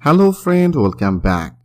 Hello friend, welcome back.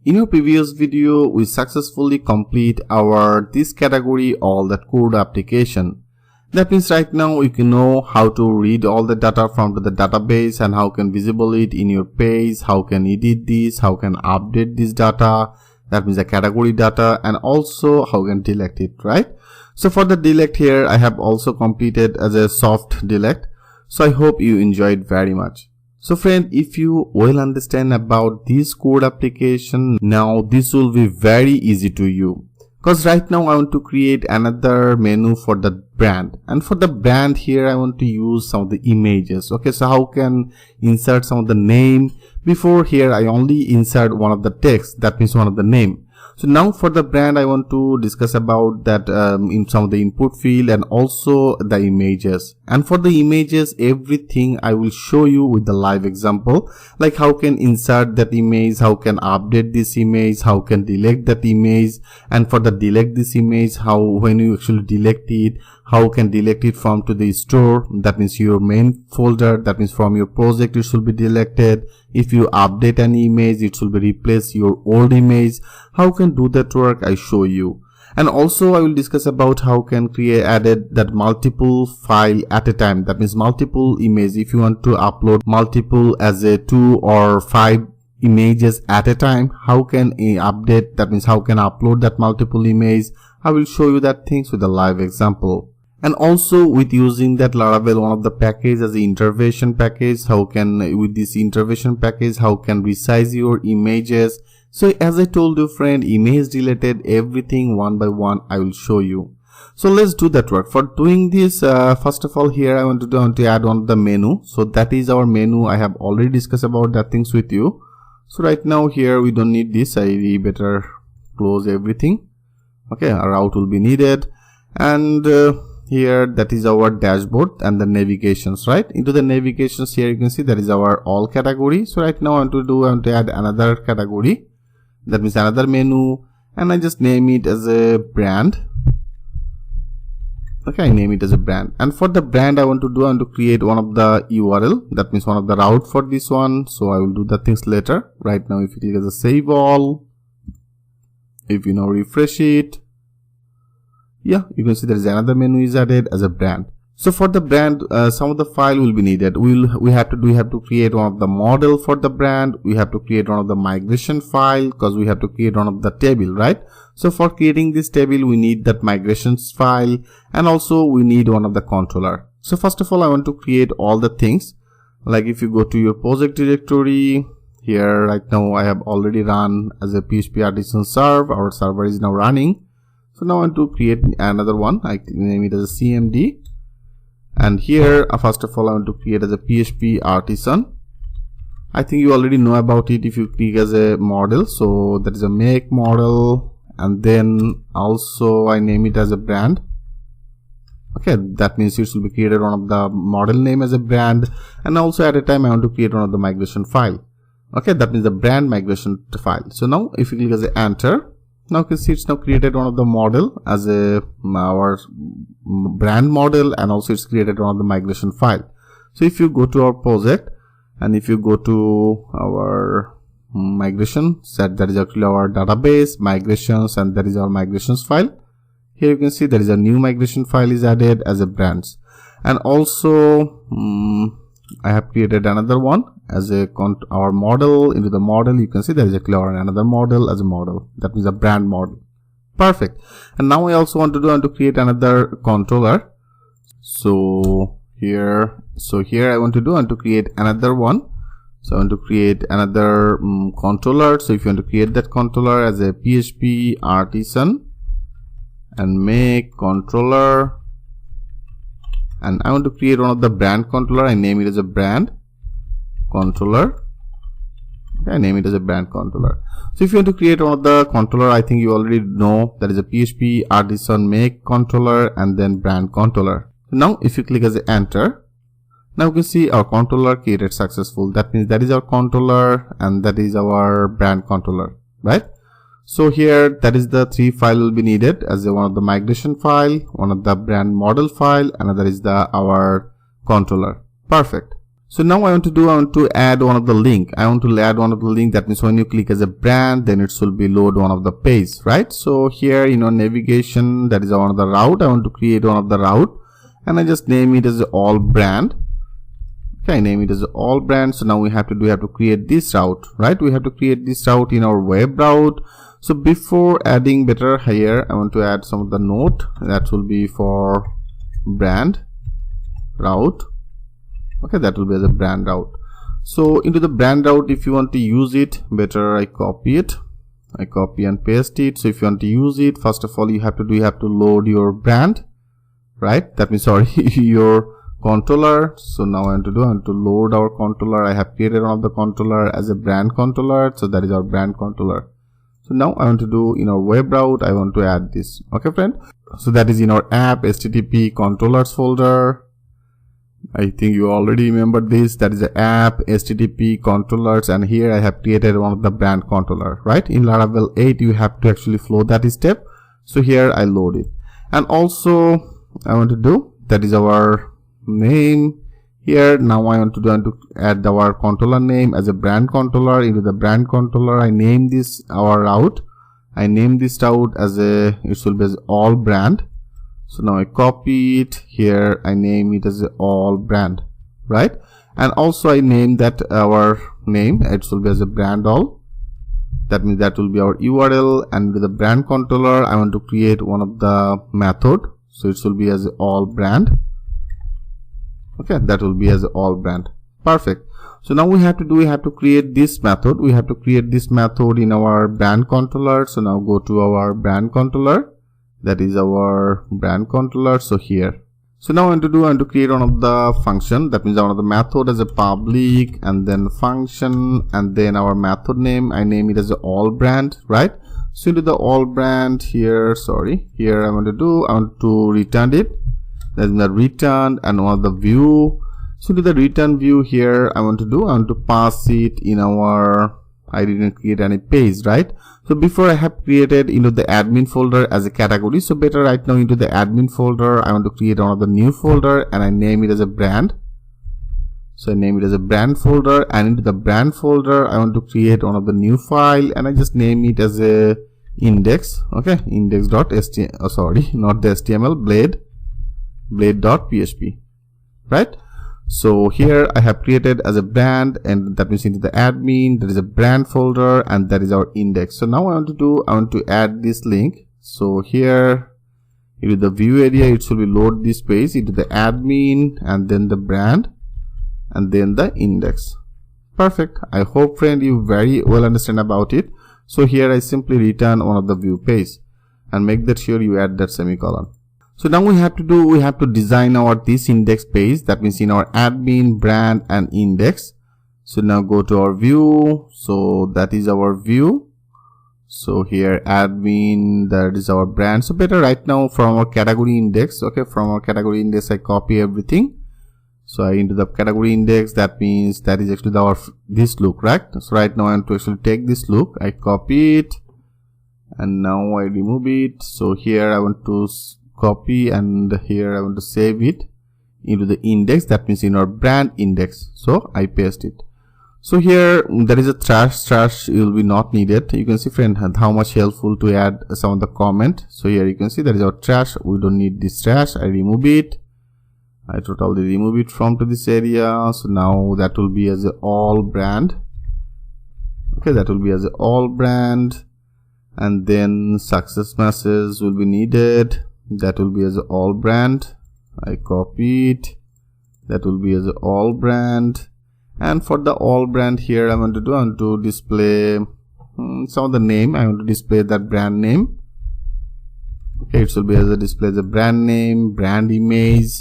In our previous video, we successfully complete our this category all that code application. That means right now you can know how to read all the data from the database and how can visible it in your page, how can edit this, how can update this data, that means the category data, and also how can delete it, right? So for the delete here, I have also completed as a soft delete. So I hope you enjoyed very much. So friend, if you will understand about this code application, now this will be very easy to you. Because right now I want to create another menu for the brand, and for the brand here I want to use some of the images. Okay, so how can insert some of the name? Before here I only insert one of the text, that means one of the name. So now for the brand I want to discuss about that in some of the input field and also the images. And for the images, everything I will show you with the live example, like how can insert that image, how can update this image, how can delete that image, and for the delete this image, how when you actually delete it, how can delete it from to the store, that means your main folder, that means from your project it should be deleted. If you update an image, it should be replace your old image. How can do that work, I show you. And also I will discuss about how can create added that multiple file at a time, that means multiple image. If you want to upload multiple as a 2 or 5 images at a time, how can update, that means how can upload that multiple image. I will show you that things with a live example. And also with using that Laravel, one of the package as the intervention package, how can with this intervention package how can resize your images. So as I told you friend, image deleted, everything one by one I will show you. So let's do that work. For doing this, first of all here I want to add on the menu. So that is our menu. I have already discussed about that things with you. So right now here we don't need this. I better close everything. Okay, a route will be needed, and here that is our dashboard and the navigations, right? Into the navigations here you can see that is our all category. So right now I want to add another category, that means another menu, and I just name it as a brand. Okay, I name it as a brand, and for the brand I want to create one of the URL, that means one of the route for this one. So I will do the things later. Right now if you click as a save all, if you now refresh it, yeah, you can see there is another menu is added as a brand. So for the brand, some of the file will be needed. We have to create one of the model for the brand. We have to create one of the migration file because we have to create one of the table, right? So for creating this table, we need that migrations file, and also we need one of the controller. So first of all, I want to create all the things. Like if you go to your project directory, here right now I have already run as a PHP Artisan serve. Our server is now running. So now I want to create another one. I name it as a CMD. And here first of all I want to create as a PHP Artisan. I think you already know about it if you click as a model. So that is a make model, and then also I name it as a brand. Okay, that means it should be created one of the model name as a brand, and also at a time I want to create one of the migration file. Okay, that means the brand migration file. So now if you click as a enter, now you can see it's now created one of the model as a our brand model, and also it's created one of the migration file. So if you go to our project and if you go to our migration set, that is actually our database migrations, and that is our migrations file. Here you can see there is a new migration file is added as a brands, and also I have created another one as a our model. Into the model you can see there is actually another model as a model, that means a brand model. Perfect. And now I also want to create another controller. So here I want to create another one. So I want to create another controller. So if you want to create that controller as a PHP Artisan and make controller, and I want to create one of the brand controller. I name it as a brand controller. Okay, I name it as a brand controller. So if you want to create one of the controller, I think you already know that is a PHP Artisan make controller and then brand controller. Now if you click as a enter, now you can see our controller created successful. That means that is our controller and that is our brand controller, right? So here that is the 3 file will be needed as one of the migration file, one of the brand model file, another is the our controller. Perfect. So now I want to add one of the link. That means when you click as a brand, then it will be load one of the page, right? So here, navigation, that is one of the route. I want to create one of the route, and I just name it as all brand. Okay, name it as all brand. So now we have to create this route, right? We have to create this route in our web route. So before adding better here, I want to add some of the note that will be for brand route. Okay, that will be as a brand route. So into the brand route, if you want to use it, better I copy and paste it. So if you want to use it, first of all, you have to load your brand, right? That means, sorry, your controller. So now I want to load our controller. I have created one of the controller as a brand controller. So that is our brand controller. So now I want to do in our web route, I want to add this. Okay, friend. So that is in our app HTTP controllers folder. I think you already remember this. That is the app HTTP controllers, and here I have created one of the brand controller, right? In Laravel 8 you have to actually flow that step. So here I load it, and also I want to do, that is our name here. Now I want to add our controller name as a brand controller. Into the brand controller, I name this our route. I name this route as it will be as all brand. So now I copy it here, I name it as all brand, right? And also I name that our name, it will be as a brand all. That means that will be our URL, and with the brand controller I want to create one of the method. So it will be as all brand. Okay, that will be as all brand. Perfect. So now we have to create this method. We have to create this method in our brand controller. So now go to our brand controller. That is our brand controller. So here, so now I want to create one of the function. That means one of the method as a public, and then function, and then our method name, I name it as all brand, right? So into the all brand here, here I want to return it. That is the return, and one of the view. So to the return view here, I want to pass it in our, I didn't create any page, right? So before I have created into the admin folder as a category. So better right now into the admin folder, I want to create one of the new folder, and I name it as a brand. So I name it as a brand folder, and into the brand folder, I want to create one of the new file, and I just name it as a index. Okay, index.html, oh, sorry, not the HTML, blade.php, right? So here I have created as a brand, and that means into the admin, there is a brand folder, and that is our index. So now I want to add this link. So here into the view area, it will be load this page into the admin, and then the brand, and then the index. Perfect. I hope, friend, you very well understand about it. So here I simply return one of the view page, and make that sure you add that semicolon. So now we have to design this index page. That means in our admin, brand, and index. So now go to our view. So that is our view. So here admin, that is our brand. So better right now from our category index. Okay, from our category index I copy everything. So I into the category index, that means that is actually this look, right? So right now I want to actually take this look, I copy it, and now I remove it. So here I want to copy, and here I want to save it into the index, that means in our brand index. So I paste it. So here there is a trash will be not needed. You can see, friend, how much helpful to add some of the comment. So here you can see that is our trash. We don't need this trash. I remove it. I totally remove it from to this area. So now that will be as a all brand. Okay, that will be as a all brand, and then success message will be needed. That will be as a all brand. I copy it. That will be as a all brand. And for the all brand here, I want to display some of the name. I want to display that brand name. Okay, it will be as a display the brand name, brand image,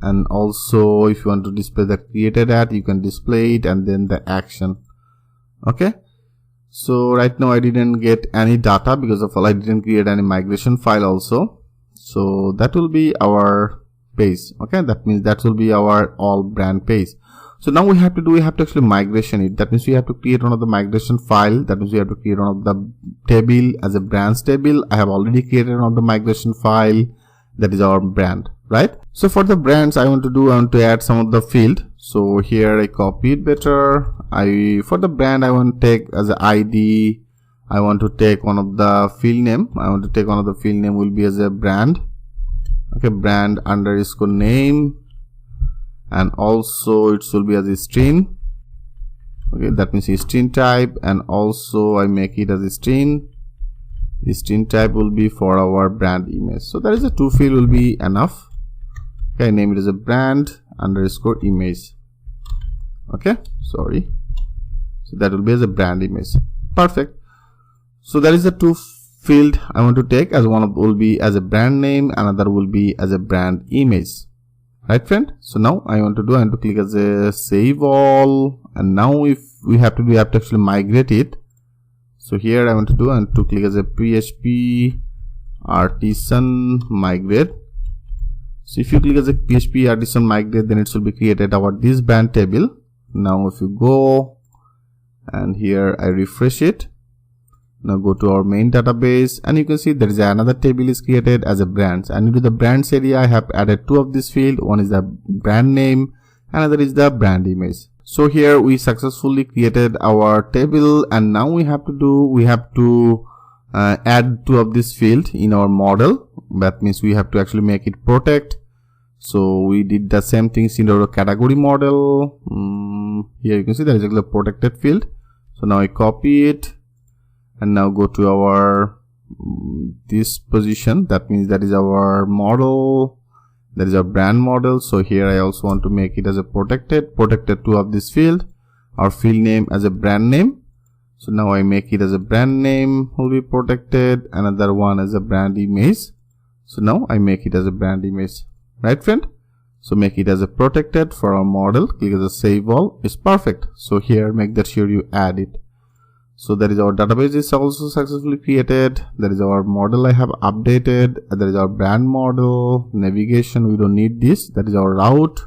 and also if you want to display the created ad, you can display it, and then the action. Okay. So right now I didn't get any data because of all I didn't create any migration file also. So that will be our page. Okay, that means that will be our all brand page. So now we have to actually migration it. That means we have to create one of the migration file. That means we have to create one of the table as a brands table. I have already created one of the migration file. That is our brand, right? So for the brands, I want to add some of the field. So here I copy it better. For the brand, I want to take as an ID. I want to take one of the field name. I want to take one of the field name will be as a brand. Okay, brand underscore name, and also it will be as a string. Okay, that means a string type, and also I make it as a string. The string type will be for our brand image. So that is a two field will be enough. Okay, I name it as a brand underscore image. Okay, sorry. So that will be as a brand image. Perfect. So that is the two field I want to take. As one of will be as a brand name, another will be as a brand image. Right, friend? So now I want to click as a save all, and now if we have to actually migrate it. So here I want to click as a PHP artisan migrate. So if you click as a PHP artisan migrate, then it will be created our this brand table. Now if you go and here I refresh it, now go to our main database, and you can see there is another table is created as a brands, and into the brands area I have added two of this field. One is the brand name, another is the brand image. So here we successfully created our table, and now we have to add two of this field in our model. That means we have to actually make it protect. So we did the same things in our category model. Here you can see there is a protected field. So now I copy it, and now go to our this position. That means that is our model, that is our brand model. So here I also want to make it as a protected two of this field, our field name as a brand name. So now I make it as a brand name will be protected, another one as a brand image. So now I make it as a brand image, right, friend? So make it as a protected for our model, click as a save all. It's perfect. So here make that sure you add it. So that is our database is also successfully created. That is our model I have updated. That is our brand model. Navigation, we don't need this. That is our route.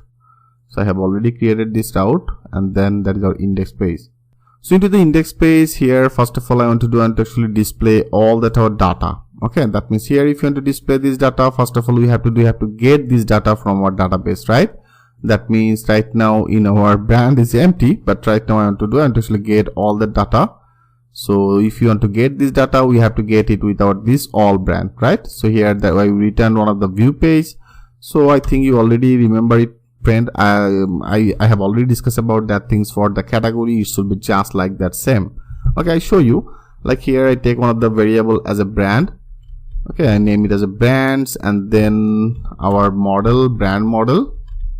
So I have already created this route, and then that is our index page. So into the index page here, first of all, I want to actually display all that our data. Okay, that means here if you want to display this data, first of all we have to get this data from our database, right? That means right now in our brand is empty, but right now I want to actually get all the data. So if you want to get this data, we have to get it without this all brand, right? So here that I return one of the view page. So I think you already remember it, friend. I have already discussed about that things for the category. It should be just like that same. Okay, I show you. Like here I take one of the variable as a brand. Okay, I name it as a brands, and then our model, brand model.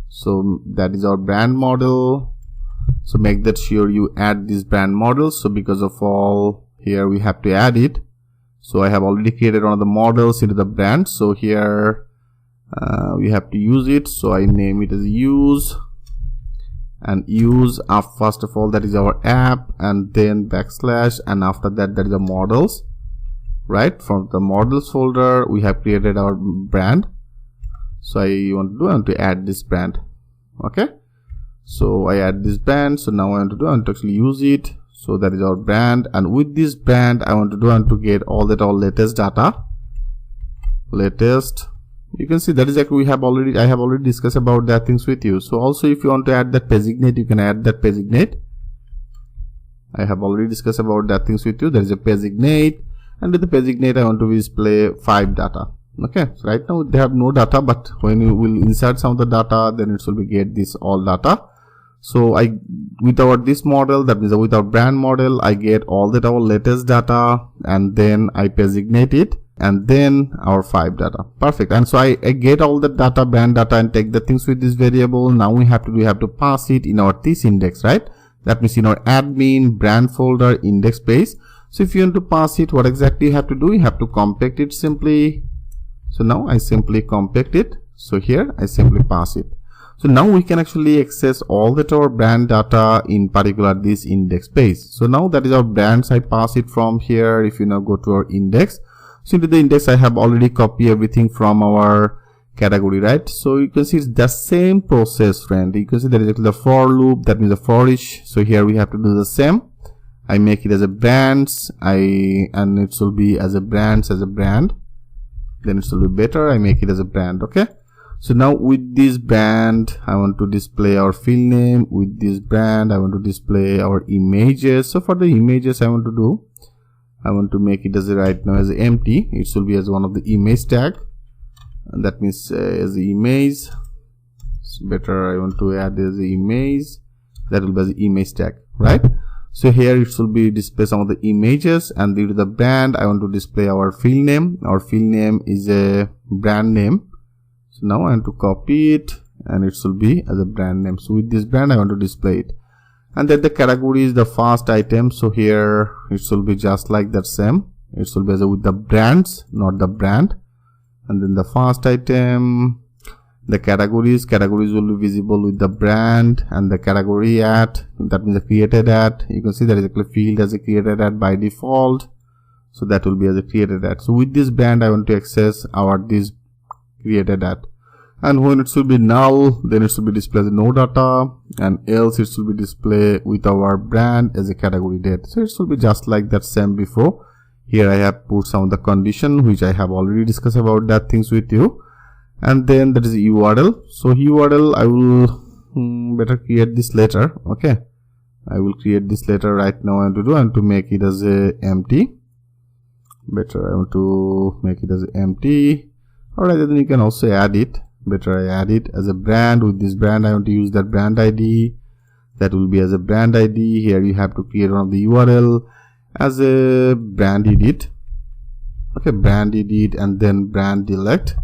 So that is our brand model. So make that sure you add this brand model. So because of all here we have to add it. So I have already created one of the models into the brand. So here we have to use it. So I name it as use, and use first of all that is our app, and then backslash, and after that is the models, right? From the models folder we have created our brand. So I want to add this brand. Okay, so I add this brand. So now I want to actually use it. So that is our brand, and with this brand I want to get all latest data. Latest, you can see that is like I have already discussed about that things with you. So also if you want to add that pagignate, you can add that pagignate. I have already discussed about that things with you. There is a pagignate, and with the pagignate I want to display 5 data. Okay, so right now they have no data, but when you will insert some of the data, then it will be get this all data. So with this model, that means with our brand model, I get all that our latest data, and then I pagignate it, and then our 5 data. Perfect. And so I get all the data, brand data, and take the things with this variable. Now we have to pass it in our this index, right? That means in our admin brand folder index page. So if you want to pass it, what exactly you have to do? You have to compact it simply. So now I simply compact it. So here I simply pass it. So now we can actually access all that our brand data in particular this index page. So now that is our brands. I pass it from here. If you now go to our index, so into the index I have already copied everything from our category, right? So you can see it's the same process, friend. You can see there is the for loop, that means the for each. So here we have to do the same. I make it as a brands, and it will be as a brands as a brand. Then it will be better. I make it as a brand. Okay. So now with this brand I want to display our field name. With this brand I want to display our images. So for the images I want to make it as right now as empty. It should be as one of the image tag, and that means as the image. It's better I want to add as the image. That will be as the image tag, right? So here it should be display some of the images, and due to the brand I want to display our field name. Our field name is a brand name. So now I want to copy it, and it should be as a brand name. So with this brand I want to display it. And then the category is the first item. So here it should be just like that same. It should be as with the brands, not the brand. And then the first item, the categories will be visible with the brand and the category at, that means the created at. You can see there is a field as a created at by default, so that will be as a created at. So with this brand I want to access our this created at, and when it should be null, then it should be displayed as no data, and else it should be displayed with our brand as a category date. So it should be just like that same before. Here I have put some of the condition which I have already discussed about that things with you. And then that is URL. So URL I will better create this later. Okay, I will create this later. Right now I want to do and to make it as a empty. Better I want to make it as empty. Alright, then you can also add it. Better I add it as a brand. With this brand I want to use that brand ID. That will be as a brand ID. Here you have to create one of the URL as a brand edit. Okay, brand edit, and then brand delete.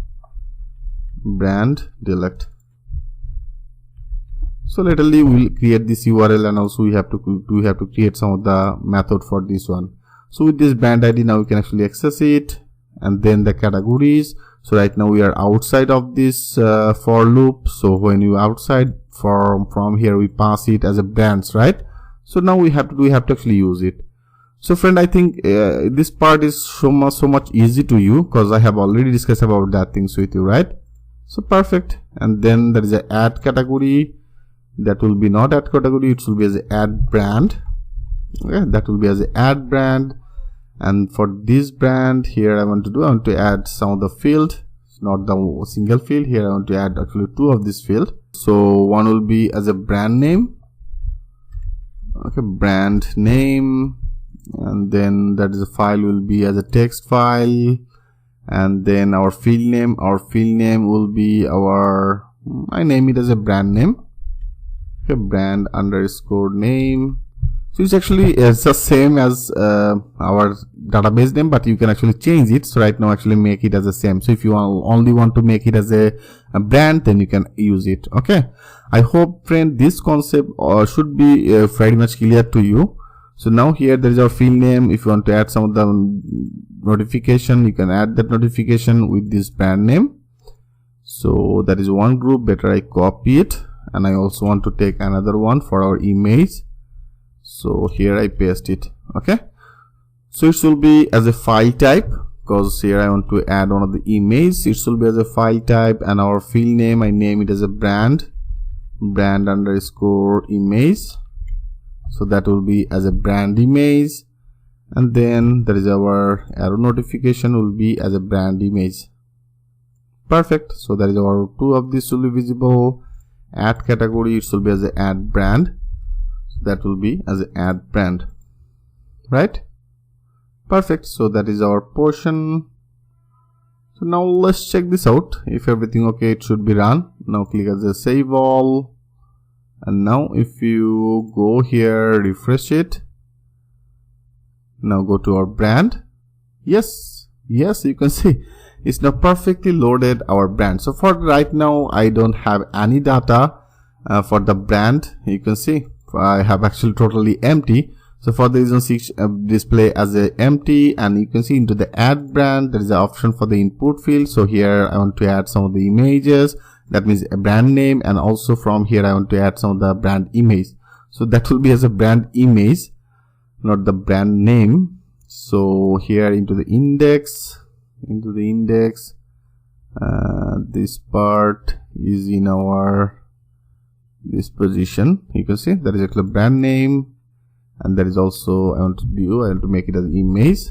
So literally we will create this URL, and also we have to create some of the method for this one. So with this brand ID now we can actually access it, and then the categories. So right now we are outside of this for loop. So when you outside from here we pass it as a brands, right? So now we have to actually use it. So friend, I think this part is so much easy to you, because I have already discussed about that things with you, right? So perfect. And then there is a add category. That will be not add category, it should be as a add brand. Okay, that will be as a add brand. And for this brand here I want to add some of the field, not the single field. Here I want to add actually two of this field. So one will be as a brand name. Okay, brand name, and then that is a file will be as a text file. And then our field name will be I name it as a brand name. Okay, brand underscore name. So it's actually the same as our database name, but you can actually change it. So right now actually make it as the same. So if you only want to make it as a brand, then you can use it. Okay, I hope friend this concept should be very much clear to you. So now here there is our field name. If you want to add some of the notification, you can add that notification with this brand name. So that is one group. Better I copy it, and I also want to take another one for our image. So here I paste it. Okay, so it should be as a file type, because here I want to add one of the image. It should be as a file type, and our field name I name it as a brand underscore image. So that will be as a brand image, and then there is our arrow notification will be as a brand image. Perfect. So that is our two of these will be visible. Add category, it should be as a add brand. So that will be as a add brand, right? Perfect. So that is our portion. So now let's check this out. If everything okay, it should be run. Now click as a save all. And now if you go here, refresh it. Now go to our brand. Yes, you can see it's now perfectly loaded our brand. So for right now I don't have any data for the brand. You can see I have actually totally empty. So for the reason 6 display as a empty, and you can see into the add brand there is an option for the input field. So here I want to add some of the images. That means a brand name, and also from here I want to add some of the brand image. So that will be as a brand image, not the brand name. So here into the index, this part is in our this position. You can see there is actually a brand name, and there is also I want to make it as an image.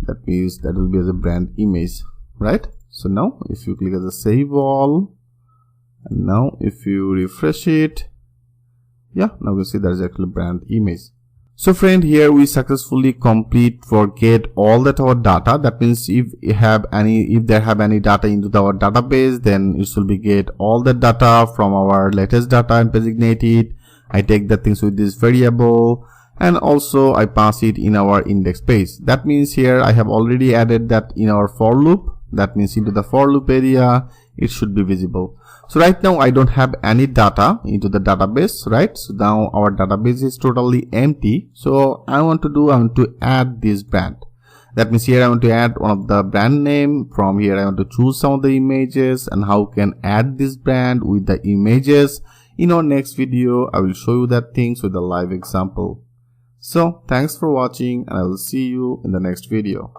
That means that will be as a brand image, right? So now if you click as a save all, and now if you refresh it, yeah, now you see there's actually brand image. So friend, here we successfully complete forget all that our data. That means if there have any data into our database, then it will be get all the data from our latest data and designate it. I take the things with this variable, and also I pass it in our index page. That means here I have already added that in our for loop. That means into the for loop area, it should be visible. So right now I don't have any data into the database, right? So now our database is totally empty. So I want to add this brand. That means here I want to add one of the brand name. From here I want to choose some of the images, and how can add this brand with the images. In our next video, I will show you that things with a live example. So thanks for watching, and I will see you in the next video.